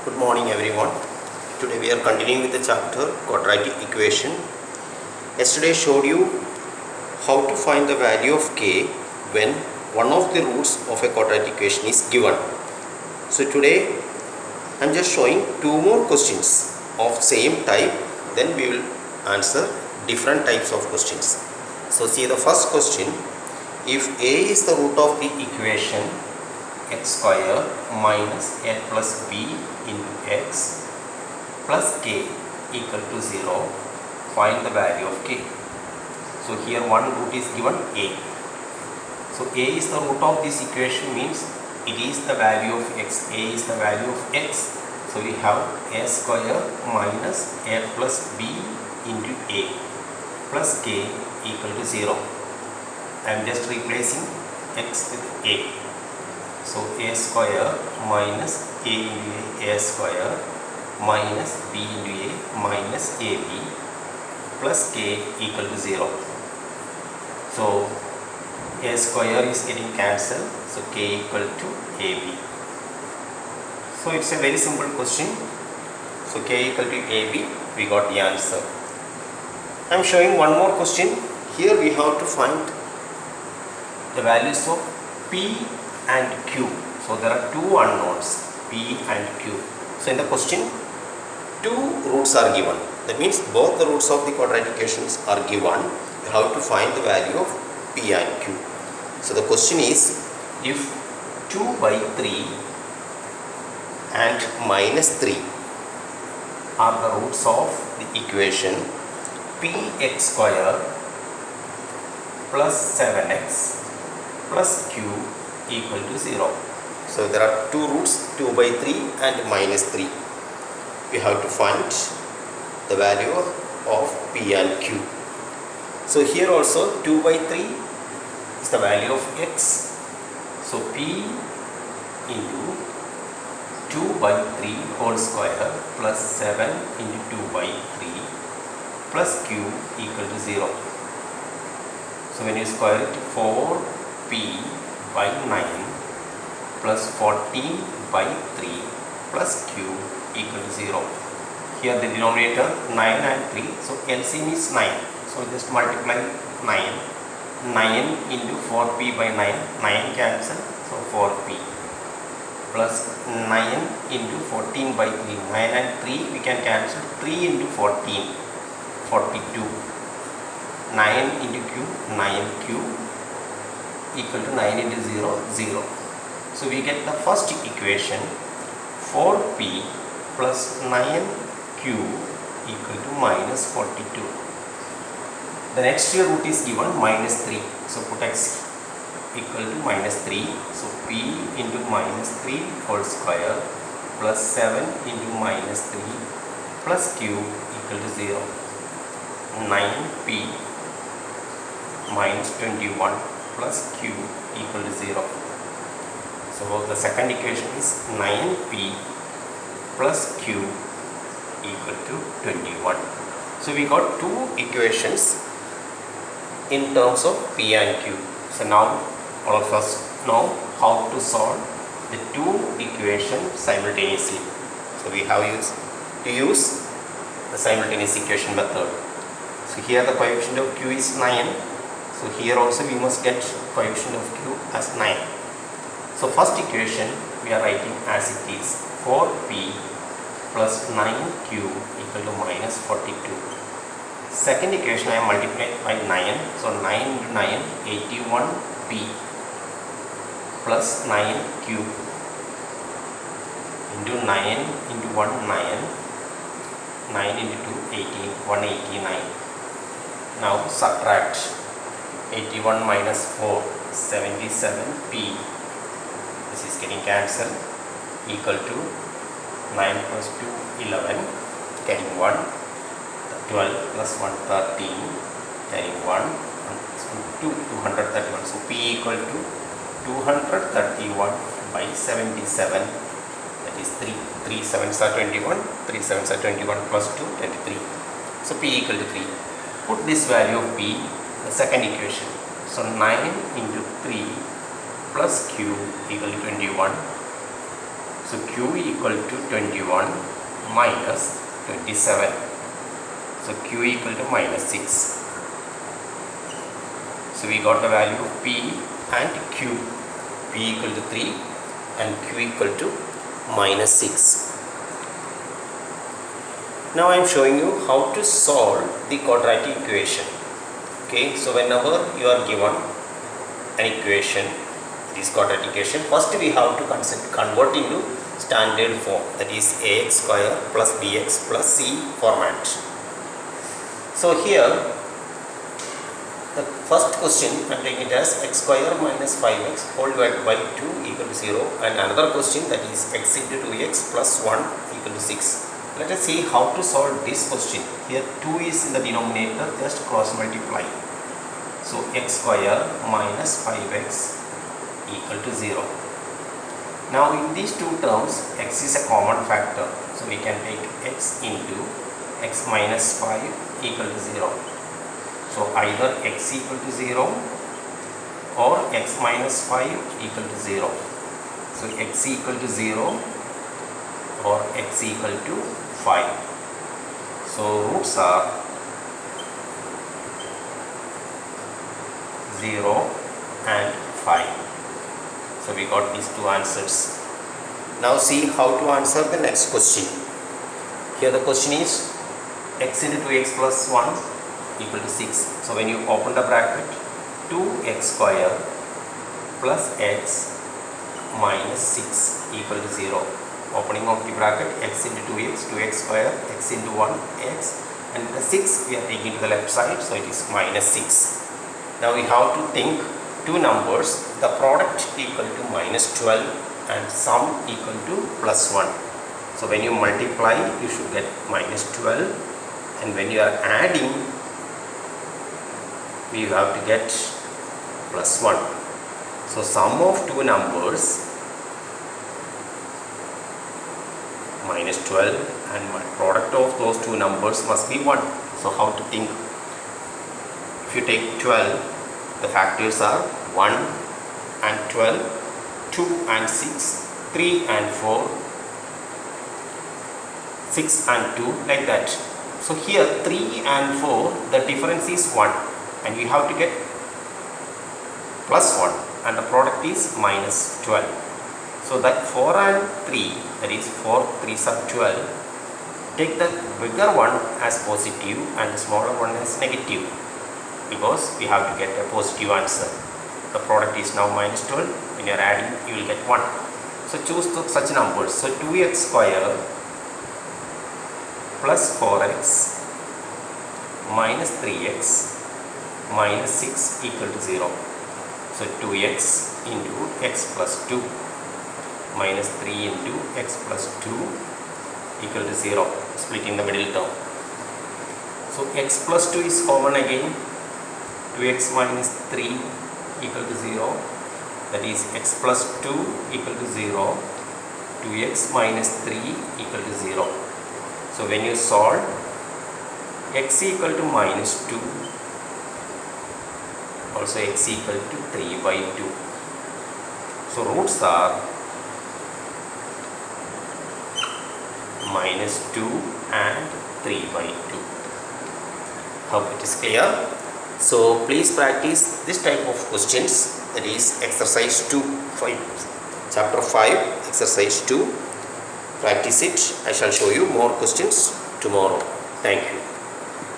Good morning everyone. Today we are continuing with the chapter quadratic equation. Yesterday showed you how to find the value of k when one of the roots of a quadratic equation is given. So today I am just showing two more questions of same type, then we will answer different types of questions. So see the first question. If a is the root of the equation x square minus a plus b into x plus k equal to 0, find the value of k. So here one root is given a. So a is the root of this equation means it is the value of x. A is the value of x. So we have a square minus a plus b into a plus k equal to 0. I am just replacing x with a. So a square minus a into a square minus b into a minus ab plus k equal to 0. So a square is getting cancelled, so k equal to ab. So it's a very simple question. So k equal to ab, we got the answer. I am showing one more question. Here we have to find the values of p and q. So there are two unknowns, p and q. So in the question, two roots are given. That means both the roots of the quadratic equations are given. You have to find the value of p and q. So the question is, if 2 by 3 and minus 3 are the roots of the equation px square plus 7x plus q equal to 0. So there are two roots, 2 by 3 and minus 3. We have to find the value of p and q. So here also 2 by 3 is the value of x. So p into 2 by 3 whole square plus 7 into 2 by 3 plus q equal to 0. So when you square it, 4p by 9 plus 14 by 3 plus q equal to 0. Here the denominator 9 and 3, so LCM is 9. So just multiply 9. 9 into 4p by 9, 9 cancel, so 4p plus 9 into 14 by 3, 9 and 3 we can cancel, 3 into 14, 42. 9 into q, 9q equal to 9 into 0, 0. So we get the first equation, 4p plus 9q equal to minus 42. The next root is given minus 3. So put x equal to minus 3. So p into minus 3 whole square plus 7 into minus 3 plus q equal to 0. 9p minus 21 plus q equal to 0. So the second equation is 9p plus q equal to 21. So we got two equations in terms of p and q. So now all of us know how to solve the two equations simultaneously. So we have to use the simultaneous equation method. So here the coefficient of q is 9. So here also we must get coefficient of q as 9. So first equation we are writing as it is, 4p plus 9q equal to minus 42. Second equation I am multiplied by 9. So 9 into 9, 81p plus 9q into 9 into 1, 9. 9 into 2, 18, 189. Now subtract 81 minus 4, 77p. This is getting cancelled, equal to 9 plus 2, 11, getting 1, 12 plus 1, 13, getting 1, 231. So p equal to 231 by 77, that is 3. 3 7s are 21, 3 7s are 21 plus 2, 23. So p equal to 3. Put this value of p, the second equation. So 9 into 3 plus q equal to 21 So Q equal to 21 minus 27. So Q equal to minus 6. So we got the value of P and Q. P equal to 3 and Q equal to minus 6. Now I am showing you how to solve the quadratic equation. Okay, so whenever you are given an equation, this quadratic equation, first we have to convert into standard form, that is ax square plus bx plus c format. So here the first question I am taking it as x square minus 5x whole divided by 2 equal to 0, and another question, that is x into 2x plus 1 equal to 6. Let us see how to solve this question. Here 2 is in the denominator, just cross multiply. So x square minus 5x equal to 0. Now in these two terms, x is a common factor. So we can take x into x minus 5 equal to 0. So either x equal to 0 or x minus 5 equal to 0. So x equal to 0 or x equal to 5. So roots are 0 and 5. So we got these two answers. Now see how to answer the next question. Here the question is x into 2x plus 1 equal to 6. So when you open the bracket, 2x square plus x minus 6 equal to 0. Opening of the bracket, x into 2x, 2x square, x into 1, x, and the 6 we are taking to the left side, so it is minus 6. Now we have to think two numbers, the product equal to minus 12 and sum equal to plus 1. So when you multiply, you should get minus 12, and when you are adding, we have to get plus 1. So sum of two numbers minus 12 and product of those two numbers must be 1. So how to think? If you take 12, the factors are 1 and 12, 2 and 6, 3 and 4, 6 and 2, like that. So here 3 and 4, the difference is 1, and we have to get plus 1, and the product is minus 12. So that 4 and 3, that is 4 3s are 12, take the bigger one as positive and the smaller one as negative, because we have to get a positive answer. The product is now minus 12, when you are adding you will get 1. So choose such numbers. So 2x square plus 4x minus 3x minus 6 equal to 0. So 2x into x plus 2 minus 3 into x plus 2 equal to 0, splitting the middle term. So x plus 2 is common again, 2x minus 3 equal to 0, that is x plus 2 equal to 0, 2x minus 3 equal to 0. So when you solve, x equal to minus 2, also x equal to 3 by 2. So roots are minus 2 and 3 by 2. Hope it is clear. So please practice this type of questions, that is exercise 2, chapter 5, exercise 2. Practice it. I shall show you more questions tomorrow. Thank you.